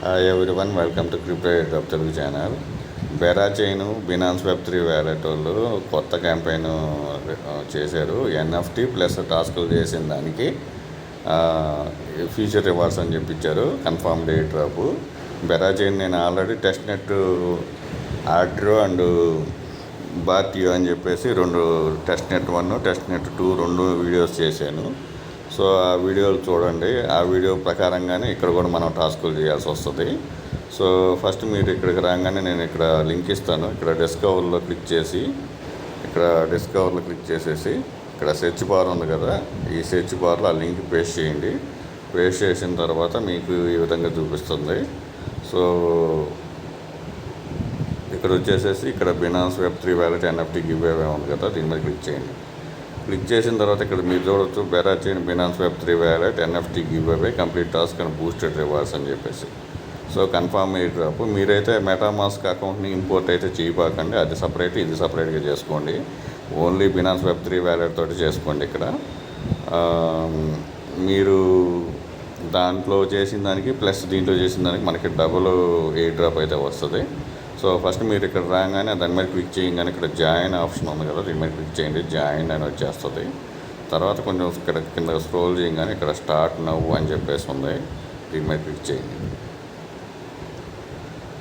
Hi everyone, welcome to crypto airdrop Telugu channel. Bera chain Binance వెబ్3 wallet వాళ్ళు కొత్త campaign చేశారు. ఎన్ఎఫ్టీ ప్లస్ టాస్కులు చేసిన దానికి ఫ్యూచర్ రివార్డ్స్ అని చెప్పించారు. Confirmed airdrop. బెరా చైన్ నేను ఆల్రెడీ టెస్ట్ నెట్ ఆర్డ్రో అండ్ బార్టియో అని చెప్పేసి రెండు టెస్ట్ నెట్ 1 టెస్ట్ నెట్ 2 రెండు వీడియోస్ చేశాను. సో ఆ వీడియోలు చూడండి. ఆ వీడియో ప్రకారంగానే ఇక్కడ కూడా మనం టాస్కులు చేయాల్సి వస్తుంది. సో ఫస్ట్ మీరు ఇక్కడికి రాగానే నేను ఇక్కడ లింక్ ఇస్తాను. ఇక్కడ డిస్కవర్లో క్లిక్ చేసి ఇక్కడ సెర్చ్ బార్ ఉంది కదా, ఈ సెర్చ్ బార్లో ఆ లింక్ పేస్ట్ చేయండి. పేస్ట్ చేసిన తర్వాత మీకు ఈ విధంగా చూపిస్తుంది. సో ఇక్కడ వచ్చేసేసి ఇక్కడ బినాన్స్ వెబ్3 వ్యాలెట్ ఎన్ఎఫ్టీ గివ్ అవే ఉంది కదా, దీని మీద క్లిక్ చేయండి. క్లిక్ చేసిన తర్వాత ఇక్కడ మీరు చూడవచ్చు బెరా చైన్ బినాన్స్ వెబ్3 wallet NFT give away complete task and boosted rewards అని చెప్పేసి. So confirm airdrop. మీరైతే మెటామాస్క్ అకౌంట్ని ఇంపోర్ట్ అయితే చేయబాకండి, అది సపరేట్ ఇది సపరేట్గా చేసుకోండి. ఓన్లీ బినాన్స్ వెబ్3 వ్యాలెట్ తోటి చేసుకోండి. ఇక్కడ మీరు దాంట్లో చేసిన దానికి ప్లస్ దీంట్లో చేసిన దానికి మనకి డబుల్ ఎయిర్డ్రాప్ అయితే వస్తుంది. సో ఫస్ట్ మీరు ఇక్కడ రాగానే దాని మీద క్లిక్ చేయగానే ఇక్కడ జాయిన్ ఆప్షన్ ఉంది కదా, దీని మీద క్లిక్ చేయండి. జాయిన్ అని వచ్చేస్తుంది. తర్వాత కొంచెం ఇక్కడ కింద స్క్రోల్ చేయగానే ఇక్కడ స్టార్ట్ నవ్వు అని చెప్పేసి ఉంది, దీని మీద క్లిక్ చేయండి.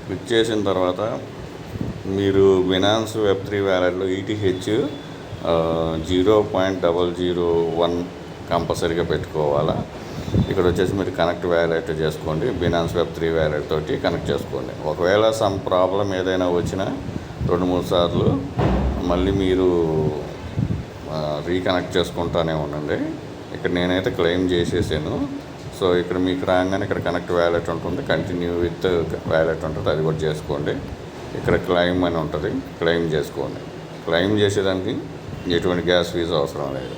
క్లిక్ చేసిన తర్వాత మీరు బినాన్స్ వెబ్3 వ్యాలెట్లో ఈటీహెచ్ 0.001 కంపల్సరీగా పెట్టుకోవాలా. ఇక్కడ వచ్చేసి మీరు కనెక్ట్ వ్యాలెట్ చేసుకోండి. బినాన్స్ వెబ్3 వ్యాలెట్ తోటి కనెక్ట్ చేసుకోండి. ఒకవేళ సమ్ ప్రాబ్లం ఏదైనా వచ్చినా 2-3 సార్లు మళ్ళీ మీరు రీకనెక్ట్ చేసుకుంటానే ఉండండి. ఇక్కడ నేనైతే క్లెయిమ్ చేసేసాను. సో ఇక్కడ మీకు రాగానే ఇక్కడ కనెక్ట్ వ్యాలెట్ ఉంటుంది, కంటిన్యూ విత్ వ్యాలెట్ ఉంటుంది, అది కూడా చేసుకోండి. ఇక్కడ క్లెయిమ్ అని ఉంటుంది, క్లెయిమ్ చేసుకోండి. క్లెయిమ్ చేసేదానికి ఎటువంటి గ్యాస్ ఫీజు అవసరం లేదు.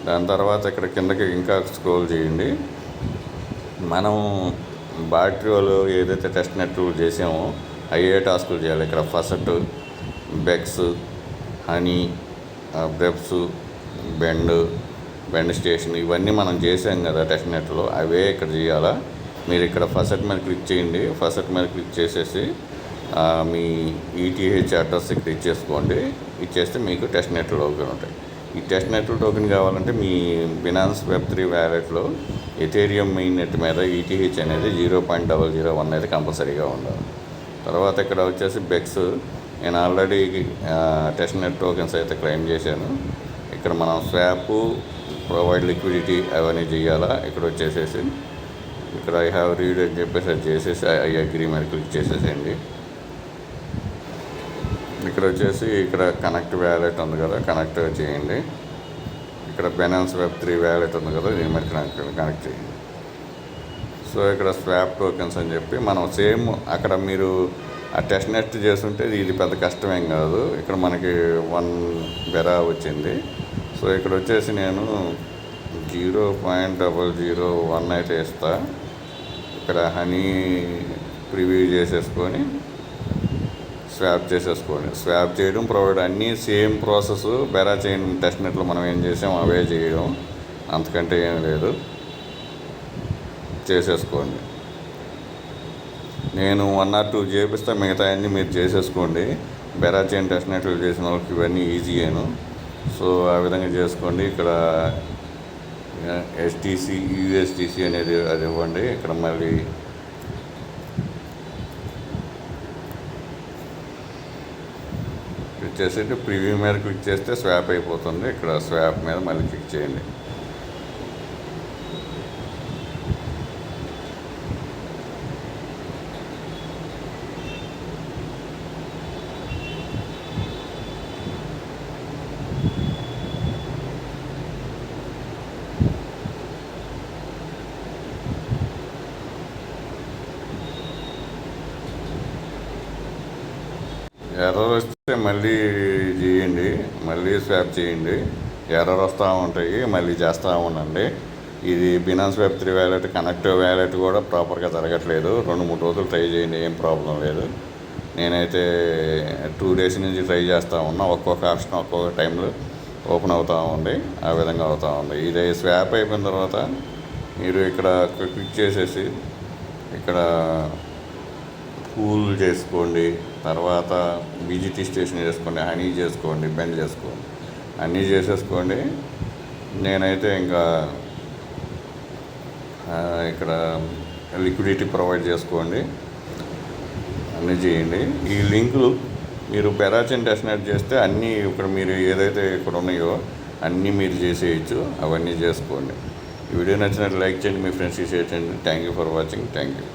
దాని తర్వాత ఇక్కడ కిందకి ఇంకా స్క్రోల్ చేయండి. మనం బాట్రియోలో ఏదైతే టెస్ట్ నెట్ చేసామో అయ్యే టాస్కులు చేయాలి. ఇక్కడ first BEX, honey, Berps, bend station ఇవన్నీ మనం చేసాం కదా టెస్ట్ నెట్లో, అవే ఇక్కడ చేయాలా. మీరు ఇక్కడ ఫస్ట్ మీద క్లిక్ చేయండి. ఫస్ట్ మీద క్లిక్ చేసేసి మీ ఈటీహెచ్ అడ్రస్ ఇక్కడ ఇచ్చేసుకోండి. ఇచ్చేస్తే మీకు టెస్ట్ నెట్ లోకి ఉంటాయి. ఈ టెస్ట్ నెట్ టోకెన్ కావాలంటే మీ బినాన్స్ వెబ్3 వ్యాలెట్లో ఎథేరియం మెయిన్ నెట్ మీద ఈటీహెచ్ అనేది 0.001 అయితే కంపల్సరీగా ఉండాలి. తర్వాత ఇక్కడ వచ్చేసి బెక్స్, నేను ఆల్రెడీ టెస్ట్ నెట్ టోకెన్స్ అయితే క్లెయిమ్ చేశాను. ఇక్కడ మనం స్వాప్, ప్రొవైడ్ లిక్విడిటీ అవన్నీ చేయాలా. ఇక్కడ వచ్చేసేసి ఇక్కడ ఐ హ్యావ్ రీడ్ అని చెప్పేసి అది చేసేసి ఐ అగ్రీ మీద క్లిక్ చేసేసేయండి. ఇక్కడ వచ్చేసి ఇక్కడ కనెక్ట్ వ్యాలెట్ ఉంది కదా, కనెక్ట్ చేయండి. ఇక్కడ బినాన్స్ వెబ్3 వ్యాలెట్ ఉంది కదా, దీని మీద కనెక్ట్ చేయండి. సో ఇక్కడ స్వాప్ టోకెన్స్ అని చెప్పి మనం సేమ్ అక్కడ మీరు ఆ టెస్ట్ నెట్ చేస్తుంటే ఇది పెద్ద కష్టమేం కాదు. ఇక్కడ మనకి 1 బెరా వచ్చింది. సో ఇక్కడ వచ్చేసి నేను 0.001 అయితే ఇస్తా. ఇక్కడ హనీ ప్రివ్యూ చేసేసుకొని స్వాప్ చేసేసుకోండి. స్వాప్ చేయడం, ప్రొవైడ్ అన్నీ సేమ్ ప్రాసెస్. బెరా చైన్ టెస్ట్ నెట్లో మనం ఏం చేసాం అవే చేయడం, అంతకంటే ఏం లేదు. చేసేసుకోండి. నేను 1 or 2 చేపిస్తే మిగతా అన్నీ మీరు చేసేసుకోండి. బెరా చైన్ టెస్ట్ నెట్లు చేసిన వాళ్ళకి ఇవన్నీ ఈజీయేను. సో ఆ విధంగా చేసుకోండి. ఇక్కడ ఎస్టీసీ, యూఎస్టీసీ అనేది అది ఇవ్వండి. ఇక్కడ మళ్ళీ క్లిక్ చేసి ప్రివ్యూ మీద క్లిక్ చేస్తే స్వాప్ అయిపోతుంది. ఇక్కడ స్వాప్ మీద మళ్ళీ క్లిక్ చేయండి. ఎర్రర్ వస్తే మళ్ళీ చేయండి, మళ్ళీ స్వాప్ చేయండి. ఎర్రర్ వస్తూ ఉంటాయి, మళ్ళీ చేస్తూ ఉండండి. ఇది బినాన్స్ వెబ్3 వ్యాలెట్ కనెక్ట్ వ్యాలెట్ కూడా ప్రాపర్గా జరగట్లేదు. 2-3 రోజులు ట్రై చేయండి, ఏం ప్రాబ్లం లేదు. నేనైతే 2 days నుంచి ట్రై చేస్తూ ఉన్నా. ఒక్కొక్క ఆప్షన్ ఒక్కొక్క టైంలో ఓపెన్ అవుతూ ఉంది, ఆ విధంగా అవుతూ ఉంది. ఇది స్వాప్ అయిపోయిన తర్వాత మీరు ఇక్కడ క్లిక్ చేసేసి ఇక్కడ కూల్ చేసుకోండి, తర్వాత బీజీటీ స్టేషన్ చేసుకోండి, హనీ చేసుకోండి, బెండ్ చేసుకోండి, అన్నీ చేసేసుకోండి. నేనైతే ఇంకా ఇక్కడ లిక్విడిటీ ప్రొవైడ్ చేసుకోండి, అన్నీ చేయండి. ఈ లింకులు మీరు బెరాచిన్ టెస్ట్నెట్ చేస్తే అన్నీ ఇక్కడ మీరు ఏదైతే ఇక్కడ ఉన్నాయో అన్నీ మీరు చేసేయచ్చు, అవన్నీ చేసుకోండి. ఈ వీడియో నచ్చినట్టు లైక్ చేయండి, మీ ఫ్రెండ్స్కి షేర్ చేయండి. Thank you for watching. Thank you.